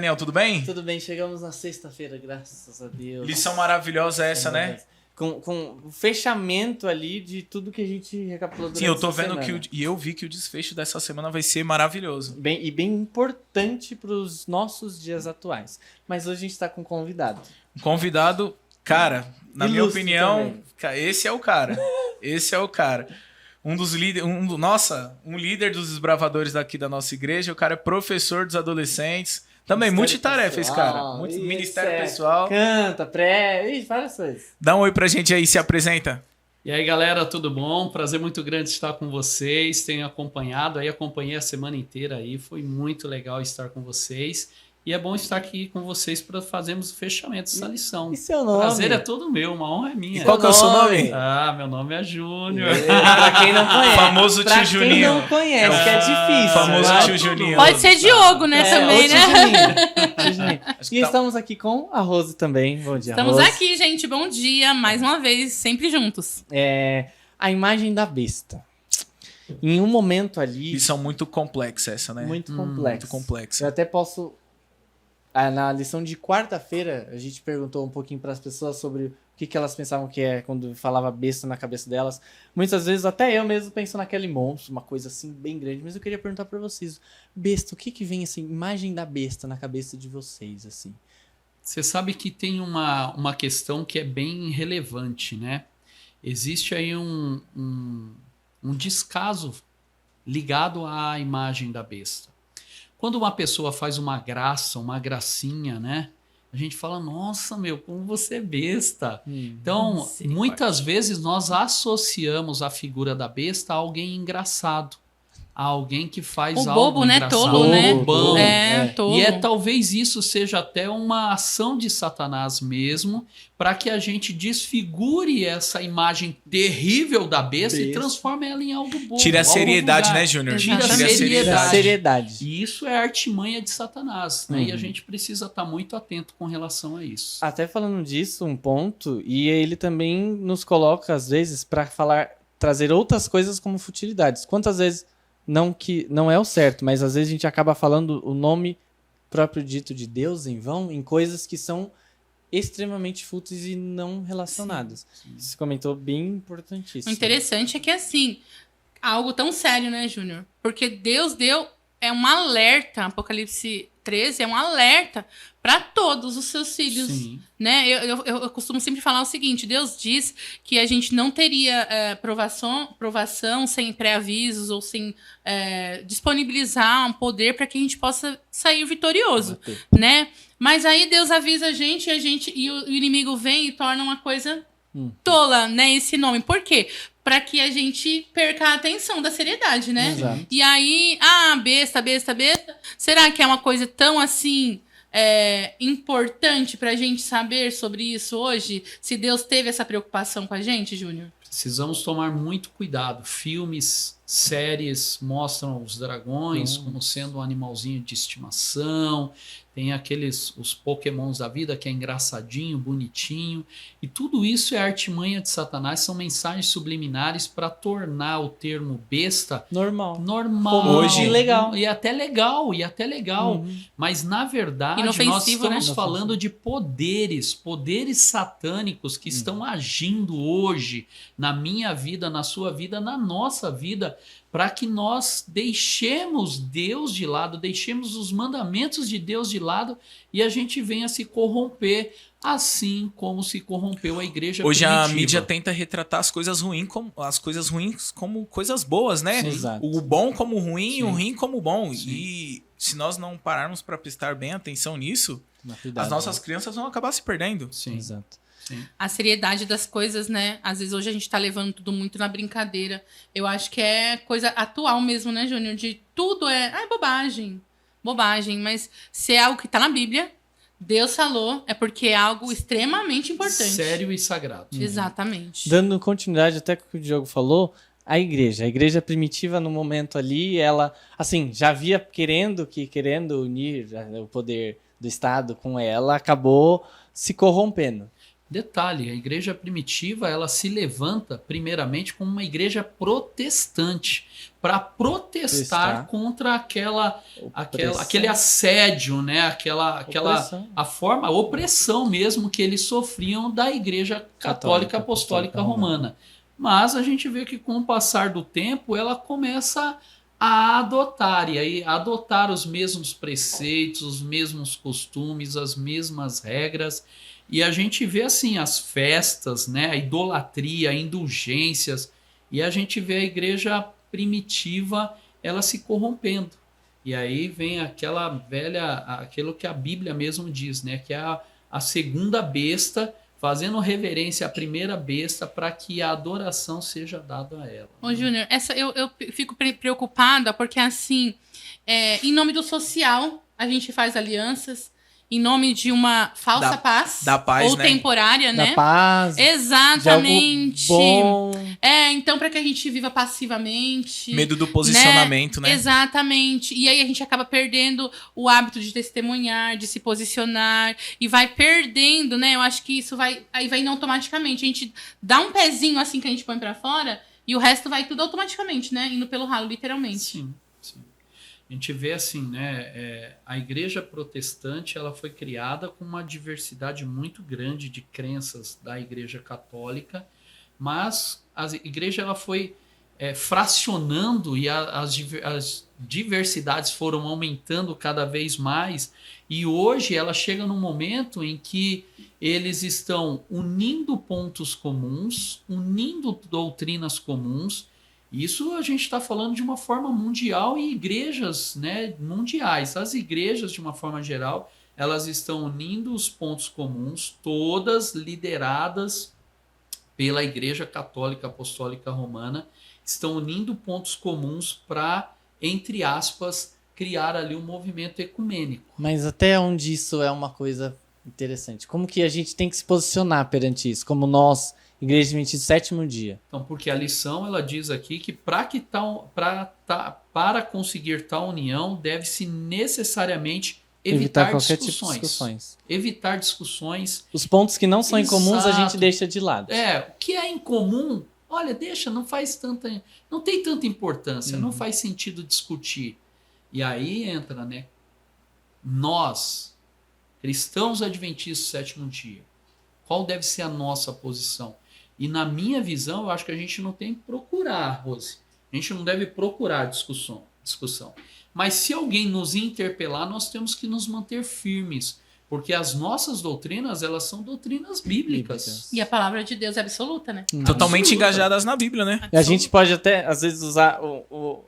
Daniel? Tudo bem? Tudo bem, chegamos na sexta-feira, graças a Deus. Lição maravilhosa essa, né? Com o fechamento ali de tudo que a gente recapitulou durante Sim, eu tô essa vendo semana. e eu vi que o desfecho dessa semana vai ser maravilhoso. Bem importante para os nossos dias atuais. Mas hoje a gente está com um convidado. Um convidado, cara, na minha Ilustre opinião, esse é o cara. Esse é o cara. Um dos líderes, um líder dos desbravadores daqui da nossa igreja. O cara é professor dos adolescentes. Também, multitarefa esse cara. Ministério pessoal. Canta, várias coisas. Dá um oi pra gente aí, se apresenta. E aí, galera, tudo bom? Prazer muito grande estar com vocês. Tenho acompanhado, acompanhei a semana inteira aí. Foi muito legal estar com vocês. E é bom estar aqui com vocês para fazermos o fechamento dessa lição. E seu nome? Prazer é todo meu, uma honra é minha. E qual que é o seu nome? Meu nome é Júnior. Pra quem não conhece. Famoso tio Juninho. Pra quem não conhece, que é difícil. Famoso tio Juninho. Pode ser Diogo, né, também, né? Tio Juninho. E estamos aqui com a Rose também. Bom dia, Estamos Rose. aqui, gente. Bom dia. Mais uma vez, sempre juntos. A imagem da besta. Em um momento ali... Lição muito complexa essa, né? Muito Muito complexa. complexa. Eu até posso... Na lição de quarta-feira, a gente perguntou um pouquinho para as pessoas sobre o que elas pensavam que é quando falava besta na cabeça delas. Muitas vezes, até eu mesmo penso naquele monstro, uma coisa assim bem grande. Mas eu queria perguntar para vocês, besta, o que vem assim, imagem da besta na cabeça de vocês, assim? Você sabe que tem uma questão que é bem relevante, né? Existe aí um descaso ligado à imagem da besta. Quando uma pessoa faz uma graça, uma gracinha, né? A gente fala, nossa, meu, como você é besta. Então, muitas vezes nós associamos a figura da besta a alguém engraçado. A alguém que faz O algo bobo, né? engraçado. Tolo, né? Bobão. Tolo. E talvez isso seja até uma ação de Satanás mesmo, para que a gente desfigure essa imagem terrível da besta e transforme ela em algo bom. Tira a seriedade, né, Júnior? Tira a Seriedade. seriedade. E isso é artimanha de Satanás, né? E a Uhum. gente precisa estar muito atento com relação a isso. Até falando disso, um ponto, e ele também nos coloca, às vezes, para trazer outras coisas como futilidades. Quantas vezes, não que não é o certo, mas às vezes a gente acaba falando o nome próprio dito de Deus em vão, em coisas que são extremamente fúteis e não relacionadas. Sim. Você comentou bem O importantíssimo. interessante é que, assim, algo tão sério, né, Júnior? Porque Deus deu um alerta, Apocalipse 13 é um alerta para todos os seus filhos, Sim. né? Eu costumo sempre falar o seguinte, Deus diz que a gente não teria provação sem pré-avisos ou sem disponibilizar um poder para que a gente possa sair vitorioso, né? Mas aí Deus avisa a gente e o inimigo vem e torna uma coisa tola, né? Esse nome. Por quê? Para que a gente perca a atenção da seriedade, né? Exato. E aí, besta. Será que é uma coisa tão assim importante pra gente saber sobre isso hoje? Se Deus teve essa preocupação com a gente, Júnior? Precisamos tomar muito cuidado. Filmes, séries mostram os dragões como sendo um animalzinho de estimação. Tem os pokémons da vida que é engraçadinho, bonitinho. E tudo isso é artimanha de Satanás. São mensagens subliminares para tornar o termo besta Normal. Hoje. E legal. E até legal. Mas, na verdade, nós Inofensivo, estamos né? falando de poderes satânicos que estão agindo hoje na minha vida, na sua vida, na nossa vida, para que nós deixemos Deus de lado, deixemos os mandamentos de Deus de lado e a gente venha se corromper, assim como se corrompeu a igreja Hoje primitiva. a mídia tenta retratar as coisas ruins como coisas boas, né? Sim, exato. O bom como ruim e o Sim. ruim como bom. Sim. E se nós não pararmos para prestar bem atenção nisso, Cuidado, as nossas crianças vão acabar se perdendo. Sim, Exato. sim. A seriedade das coisas, né? Às vezes hoje a gente tá levando tudo muito na brincadeira. Eu acho que é coisa atual mesmo, né, Júnior? De tudo bobagem. Bobagem. Mas se é algo que tá na Bíblia, Deus falou, é porque é algo extremamente importante. Sério e sagrado. Exatamente. Dando continuidade até com o que o Diogo falou, a igreja primitiva no momento ali, ela, assim, já havia querendo unir o poder do Estado com ela, acabou se corrompendo. Detalhe, a igreja primitiva, ela se levanta primeiramente como uma igreja protestante, para protestar contra aquele assédio, né? A opressão mesmo que eles sofriam da igreja católica apostólica romana. Mas a gente vê que com o passar do tempo ela começa a adotar, e aí adotar os mesmos preceitos, os mesmos costumes, as mesmas regras. E a gente vê assim as festas, né, a idolatria, indulgências, e a gente vê a igreja primitiva ela se corrompendo. E aí vem aquilo que a Bíblia mesmo diz, né, que é a segunda besta, fazendo reverência à primeira besta para que a adoração seja dada a ela. Ô, Júnior, eu fico preocupada porque, assim, em nome do social, a gente faz alianças, em nome de uma falsa paz. Da paz, ou né? temporária, né? Da paz. Exatamente. De algo bom. Então, para que a gente viva passivamente. Medo do posicionamento, né? Exatamente. E aí a gente acaba perdendo o hábito de testemunhar, de se posicionar, e vai perdendo, né? Eu acho que isso vai indo automaticamente. A gente dá um pezinho assim que a gente põe para fora, e o resto vai tudo automaticamente, né? Indo pelo ralo, literalmente. Sim. A gente vê assim, né, a igreja protestante ela foi criada com uma diversidade muito grande de crenças da igreja católica, mas a igreja ela foi fracionando e as diversidades foram aumentando cada vez mais, e hoje ela chega num momento em que eles estão unindo pontos comuns, unindo doutrinas comuns. Isso a gente está falando de uma forma mundial e igrejas, né, mundiais. As igrejas, de uma forma geral, elas estão unindo os pontos comuns, todas lideradas pela Igreja Católica Apostólica Romana, estão unindo pontos comuns para, entre aspas, criar ali um movimento ecumênico. Mas até onde isso é uma coisa interessante? Como que a gente tem que se posicionar perante isso? Como nós, Igreja Adventista do Sétimo Dia. Então, porque a lição ela diz aqui que para conseguir tal união deve-se necessariamente evitar qualquer discussões. tipo de discussões. Evitar discussões. Os pontos que não são incomuns a gente Exato. deixa de lado. O que é incomum, olha, deixa, não tem tanta importância, não faz sentido discutir. E aí entra, né? Nós, cristãos adventistas do sétimo dia, qual deve ser a nossa posição? E na minha visão, eu acho que a gente não tem que procurar, Rose. A gente não deve procurar discussão. Mas se alguém nos interpelar, nós temos que nos manter firmes. Porque as nossas doutrinas, elas são doutrinas bíblicas. E a palavra de Deus é absoluta, né? Totalmente Absoluta. engajadas na Bíblia, né? E a gente pode até, às vezes, usar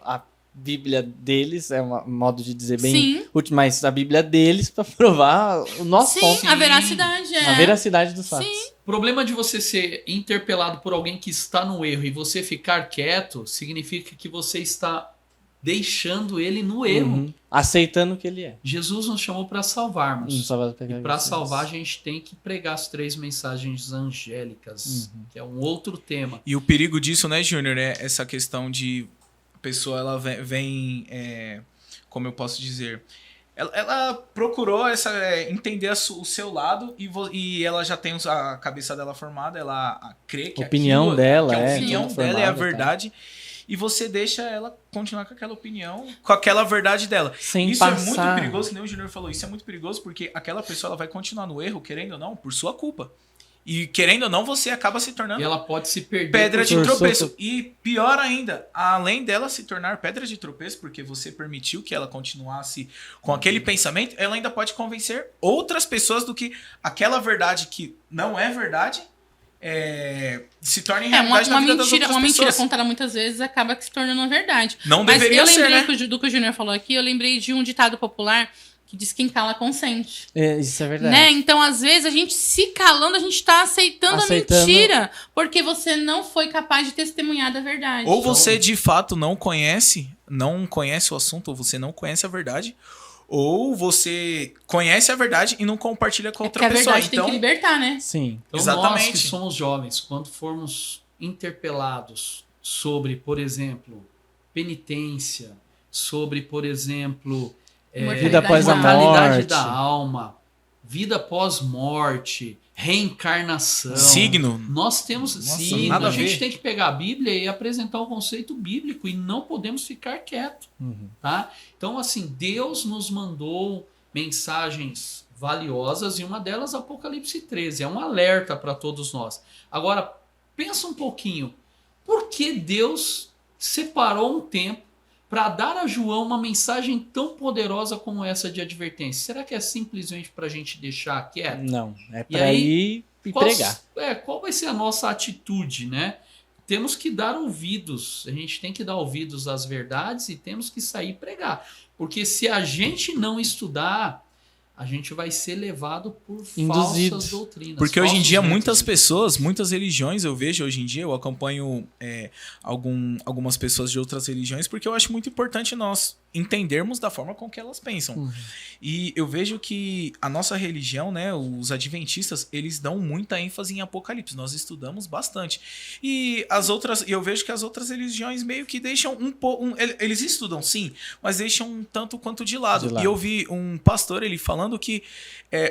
a Bíblia deles, é um modo de dizer bem Sim. útil, mas a Bíblia deles para provar o nosso ponto. Sim, a veracidade. A veracidade dos fatos. Sim. O problema de você ser interpelado por alguém que está no erro e você ficar quieto, significa que você está deixando ele no erro. Uhum. Aceitando o que ele é. Jesus nos chamou para salvarmos. E Para salvar, a gente tem que pregar as 3 mensagens angélicas, que é um outro tema. E o perigo disso, né, Júnior, é essa questão de a pessoa, ela vem como eu posso dizer, ela procurou entender o seu lado e ela já tem a cabeça dela formada, ela crê que a opinião dela a opinião dela é a verdade. E você deixa ela continuar com aquela opinião, com aquela verdade dela. Sem isso passar. É muito perigoso, nem o Júnior falou. Isso é muito perigoso porque aquela pessoa ela vai continuar no erro, querendo ou não, por sua culpa. E querendo ou não, você acaba se tornando E ela pode se perder. pedra de tropeço. E pior ainda, além dela se tornar pedra de tropeço, porque você permitiu que ela continuasse com aquele pensamento, ela ainda pode convencer outras pessoas do que aquela verdade que não é verdade se torna em realidade na vida das outras uma mentira pessoas. contada muitas vezes acaba que se tornando uma verdade. Não Mas deveria eu ser, lembrei né? do que o Júnior falou aqui, eu lembrei de um ditado popular que diz que quem cala consente. Isso é verdade. Né? Então, às vezes, a gente se calando, a gente está aceitando a mentira, porque você não foi capaz de testemunhar da verdade. Ou você, de fato, não conhece o assunto, ou você não conhece a verdade, ou você conhece a verdade e não compartilha com outra pessoa. A verdade tem que libertar, né? Sim. Então, Exatamente. nós que somos jovens, quando formos interpelados sobre, por exemplo, penitência, sobre, por exemplo, vida após a mortalidade morte da alma, vida pós-morte, reencarnação. Signo. Nós temos signo. nada A a gente ver. tem que pegar a Bíblia e apresentar o conceito bíblico e não podemos ficar quieto, tá? Então, assim, Deus nos mandou mensagens valiosas e uma delas Apocalipse 13. É um alerta para todos nós. Agora, pensa um pouquinho. Por que Deus separou um tempo para dar a João uma mensagem tão poderosa como essa de advertência? Será que é simplesmente para a gente deixar quieto? Não, é E para aí, ir e pregar. Qual vai ser a nossa atitude, né? Temos que dar ouvidos, a gente tem que dar ouvidos às verdades e temos que sair e pregar. Porque se a gente não estudar, a gente vai ser levado por Induzido. falsas doutrinas. Porque hoje em falsos dia métodos. muitas pessoas, muitas religiões, eu vejo hoje em dia, eu acompanho algumas pessoas de outras religiões, porque eu acho muito importante nós entendermos da forma com que elas pensam. E eu vejo que a nossa religião, né, os adventistas, eles dão muita ênfase em Apocalipse. Nós estudamos bastante. E eu vejo que as outras religiões meio que deixam eles estudam sim, mas deixam um tanto quanto de lado. E eu vi um pastor ele falando que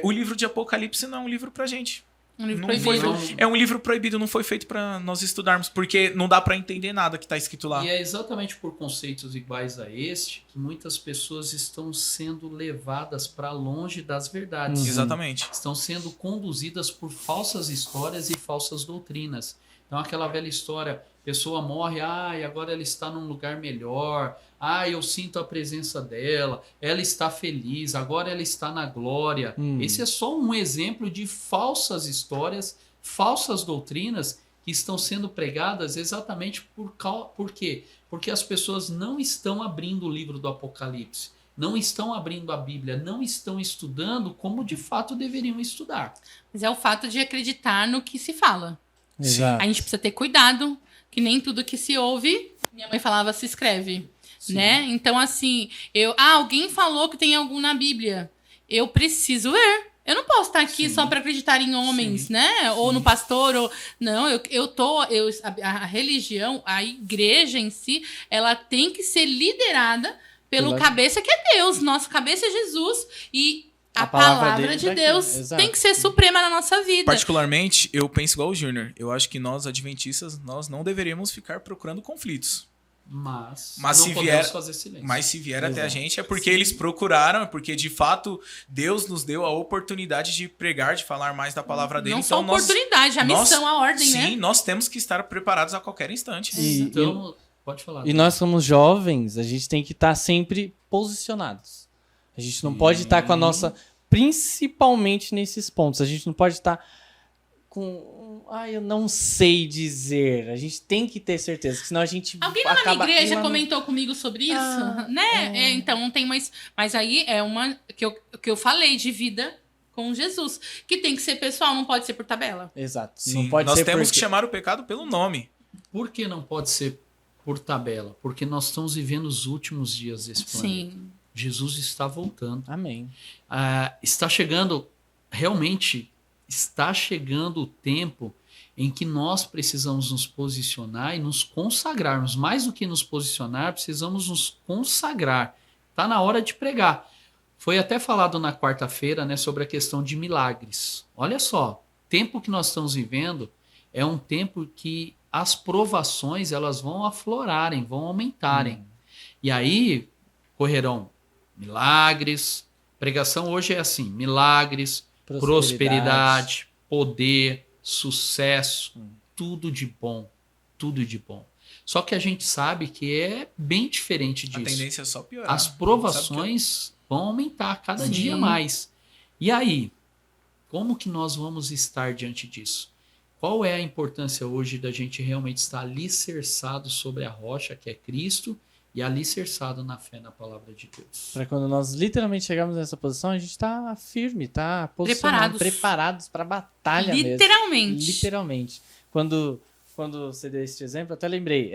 o livro de Apocalipse não é um livro pra gente. Um livro Não proibido. é um livro proibido, não foi feito pra nós estudarmos, porque não dá pra entender nada que tá escrito lá. E é exatamente por conceitos iguais a este que muitas pessoas estão sendo levadas para longe das verdades. Exatamente. Estão sendo conduzidas por falsas histórias e falsas doutrinas. Então, aquela velha história, pessoa morre, e agora ela está num lugar melhor, eu sinto a presença dela, ela está feliz, agora ela está na glória. Esse é só um exemplo de falsas histórias, falsas doutrinas que estão sendo pregadas exatamente por quê? Porque as pessoas não estão abrindo o livro do Apocalipse, não estão abrindo a Bíblia, não estão estudando como de fato deveriam estudar. Mas é o fato de acreditar no que se fala. Exato. A gente precisa ter cuidado, que nem tudo que se ouve, minha mãe falava, se escreve. Né? Então, assim, alguém falou que tem algo na Bíblia. Eu preciso ver. Eu não posso estar aqui só para acreditar em homens, né? Ou no pastor, ou... Não, a religião, a igreja em si, ela tem que ser liderada pelo cabeça que é Deus. Nossa cabeça é Jesus. E a palavra de Deus tem que ser suprema na nossa vida. Particularmente, eu penso igual o Júnior. Eu acho que nós, adventistas, nós não deveríamos ficar procurando conflitos. Mas não se podemos fazer silêncio. Mas se vier até a gente é porque eles procuraram, é porque de fato Deus nos deu a oportunidade de pregar, de falar mais da palavra dele. Não só então, oportunidade, a missão, a ordem, né? Sim, nós temos que estar preparados a qualquer instante. Então, pode falar. E nós somos jovens, a gente tem que estar sempre posicionados. A gente não pode estar com a nossa... Principalmente nesses pontos. A gente não pode estar com... eu não sei dizer. A gente tem que ter certeza, senão a gente Alguém lá na minha igreja comentou comigo sobre isso, né? Então, não tem mais... Mas aí é uma... Que eu falei de vida com Jesus. Que tem que ser pessoal, não pode ser por tabela. Exato. Sim, não pode nós ser temos que chamar o pecado pelo nome. Por que não pode ser por tabela? Porque nós estamos vivendo os últimos dias desse planeta. Sim. Jesus está voltando. Amém. Está chegando, realmente, está chegando o tempo em que nós precisamos nos posicionar e nos consagrarmos. Mais do que nos posicionar, precisamos nos consagrar. Está na hora de pregar. Foi até falado na quarta-feira, né, sobre a questão de milagres. Olha só, o tempo que nós estamos vivendo é um tempo que as provações elas vão aflorarem, vão aumentarem. E aí correrão milagres. Pregação hoje é assim: milagres, prosperidade, poder, sucesso, tudo de bom, tudo de bom. Só que a gente sabe que é bem diferente disso. A tendência é só piorar. As provações vão aumentar cada dia mais. E aí, como que nós vamos estar diante disso? Qual é a importância hoje da gente realmente estar alicerçado sobre a rocha que é Cristo e alicerçado na fé na palavra de Deus? Para quando nós literalmente chegarmos nessa posição, a gente está firme, está posicionado, preparados para a batalha literalmente. Mesmo. Literalmente. Quando você deu esse exemplo, eu até lembrei.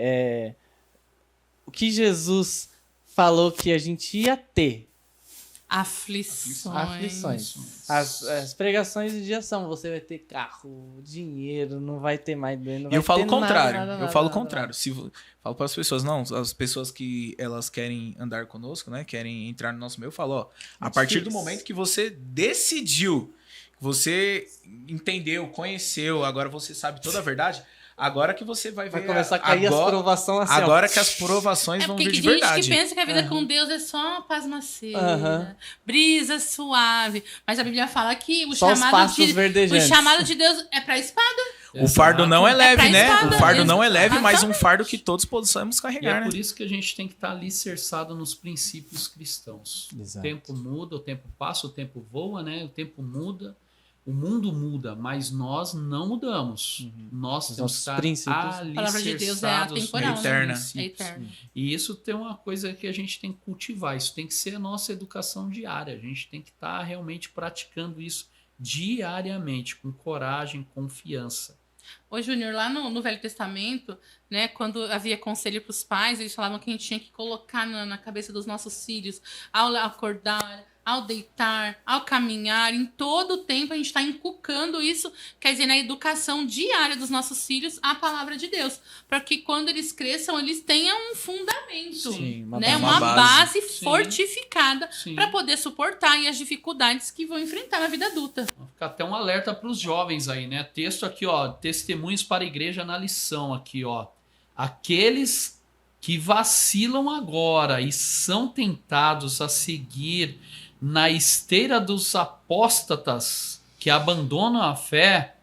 O que Jesus falou que a gente ia ter Aflições. As pregações de dia são: você vai ter carro, dinheiro, não vai ter mais doença. E eu falo o contrário. Eu falo o contrário. Falo para as pessoas, não, as pessoas que elas querem andar conosco, né? Querem entrar no nosso meio, eu falo, ó, a partir do momento que você decidiu, você entendeu, conheceu, agora você sabe toda a verdade, agora que você vai ver. Vai começar a cair as provações assim. Agora que as provações vão vir de verdade. Tem gente que pensa que a vida com Deus é só pasmaceira, brisa suave. Mas a Bíblia fala que o chamado de Deus é pra espada. O fardo não é leve, né? espada. O fardo não é leve, mas um fardo que todos possamos E carregar, é né? por isso que a gente tem que estar alicerçado nos princípios cristãos. Exato. O tempo muda, o tempo passa, o tempo voa, né? O tempo muda, o mundo muda, mas nós não mudamos. Nós temos que estar alicerçados A palavra de Deus é atemporal, nos eterna. princípios. É eterno. E isso tem uma coisa que a gente tem que cultivar. Isso tem que ser a nossa educação diária. A gente tem que estar realmente praticando isso diariamente, com coragem, confiança. Ô, Júnior, lá no Velho Testamento, né, quando havia conselho para os pais, eles falavam que a gente tinha que colocar na cabeça dos nossos filhos, ao acordar, ao deitar, ao caminhar, em todo o tempo a gente está inculcando isso, quer dizer, na educação diária dos nossos filhos, a palavra de Deus. Para que quando eles cresçam, eles tenham um fundamento, Sim, uma base Sim. fortificada Sim. para poder suportar aí as dificuldades que vão enfrentar na vida adulta. Fica até um alerta para os jovens aí, né? Texto aqui, ó, testemunhos para a igreja na lição aqui, ó. Aqueles que vacilam agora e são tentados a seguir na esteira dos apóstatas que abandonam a fé,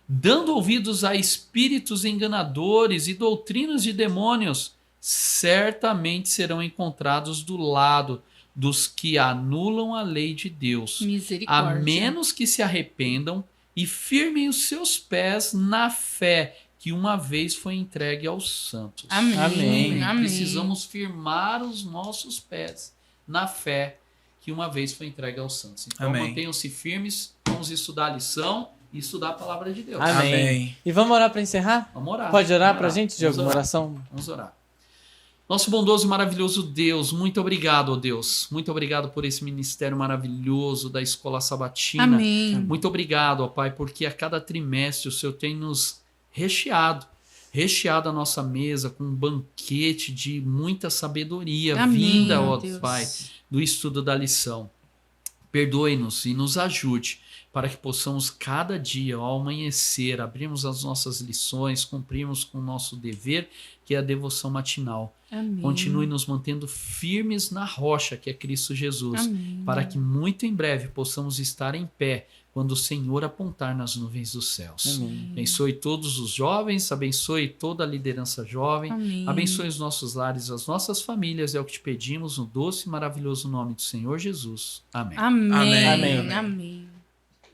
dando ouvidos a espíritos enganadores e doutrinas de demônios, certamente serão encontrados do lado dos que anulam a lei de Deus, a Misericórdia. menos que se arrependam e firmem os seus pés na fé que uma vez foi entregue aos santos. Amém. Amém. Amém. Precisamos firmar os nossos pés na fé que uma vez foi entregue aos santos. Então Amém. mantenham-se firmes, vamos estudar a lição e estudar a palavra de Deus. Amém. E vamos orar para encerrar? Vamos orar. Pode orar Vamos pra gente, Diogo? Vamos Uma orar. oração? Vamos orar. Nosso bondoso e maravilhoso Deus, muito obrigado, ó Deus. Muito obrigado por esse ministério maravilhoso da Escola Sabatina. Amém. Muito obrigado, ó Pai, porque a cada trimestre o Senhor tem nos recheado a nossa mesa com um banquete de muita sabedoria Amém, vinda, ó Deus. Pai, do estudo da lição. Perdoe-nos e nos ajude para que possamos cada dia, ao amanhecer, abrirmos as nossas lições, cumprirmos com o nosso dever, que é a devoção matinal. Amém. Continue nos mantendo firmes na rocha, que é Cristo Jesus, Amém. para que muito em breve possamos estar em pé quando o Senhor apontar nas nuvens dos céus. Amém. Abençoe todos os jovens, abençoe toda a liderança jovem, Amém. abençoe os nossos lares, as nossas famílias, é o que te pedimos no doce e maravilhoso nome do Senhor Jesus. Amém. Amém. Amém. Amém.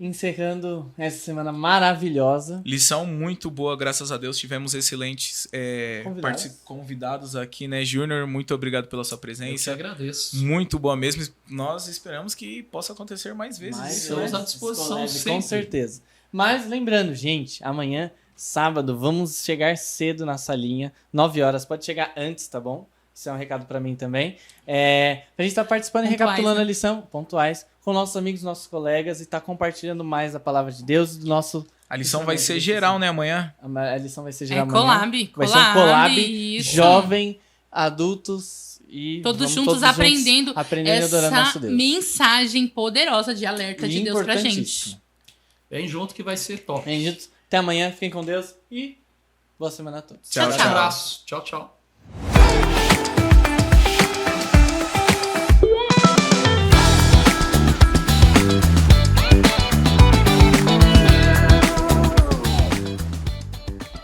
Encerrando essa semana maravilhosa. Lição muito boa, graças a Deus. Tivemos excelentes convidados aqui, né? Júnior, muito obrigado pela sua Eu que presença. agradeço. Muito boa mesmo. Nós esperamos que possa acontecer mais vezes. Estamos à disposição Com sempre. certeza. Mas lembrando, gente, amanhã, sábado, vamos chegar cedo na salinha, 9 horas. Pode chegar antes, tá bom? Isso é um recado pra mim também. Pra gente estar participando e Pontuais, recapitulando né? a lição, pontuais, com nossos amigos, nossos colegas e estar compartilhando mais a palavra de Deus do nosso... A lição vai ser geral, né, amanhã? A lição vai ser geral É amanhã. collab. Vai ser um collab, isso. jovem, adultos e... Todos vamos juntos aprendendo aprendendo e adorando essa nosso Deus. mensagem poderosa de alerta de Deus pra gente. Importantíssimo. Vem junto que vai ser top. Bem, juntos. Até amanhã, fiquem com Deus e boa semana a todos. Tchau, Um tchau. abraço. Tchau, tchau.